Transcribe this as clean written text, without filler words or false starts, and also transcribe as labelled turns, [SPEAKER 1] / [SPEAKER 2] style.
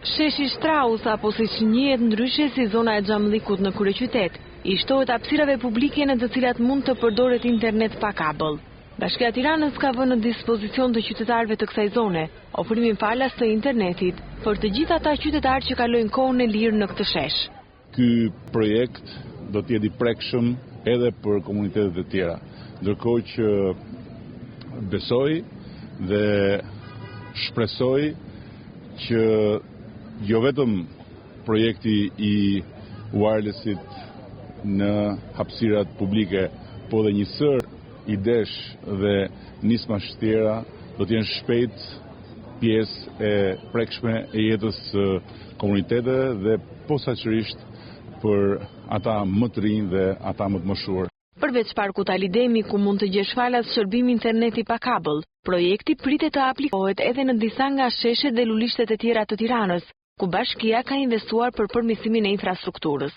[SPEAKER 1] Sheshi Strauss, apo siç njihet ndryshe si zona e Xhamllikut në kryeqytet, i shtohet hapësirave publike në të cilat mund të përdoret internet pa kabël. Bashkia e Tiranës ka vënë në dispozicion të qytetarëve të kësaj zone ofrimin falas të internetit për të gjithë ata qytetarë që kalojnë kohën e lirë në këtë shesh.
[SPEAKER 2] Ky projekt do të jetë i prekshëm edhe për komunitetet e tjera, ndërkohë që besoj dhe shpresoj që jo vetëm projekti i wirelessit në hapësirat publike, po dhe një sër idesh dhe nismash tjera do të jenë shpejt pjesë e prekshme e jetës komuniteteve dhe posaçërisht për ata më të rinj dhe ata më të moshuar.
[SPEAKER 1] Përveç parkut Alidemi, ku mund të gjesh falas shërbim interneti pa kabël, projekti pritet të aplikohet edhe në disa nga sheshet dhe lulishtet e tjera të Tiranës, ku bashkia ka investuar për përmirësimin e infrastrukturës.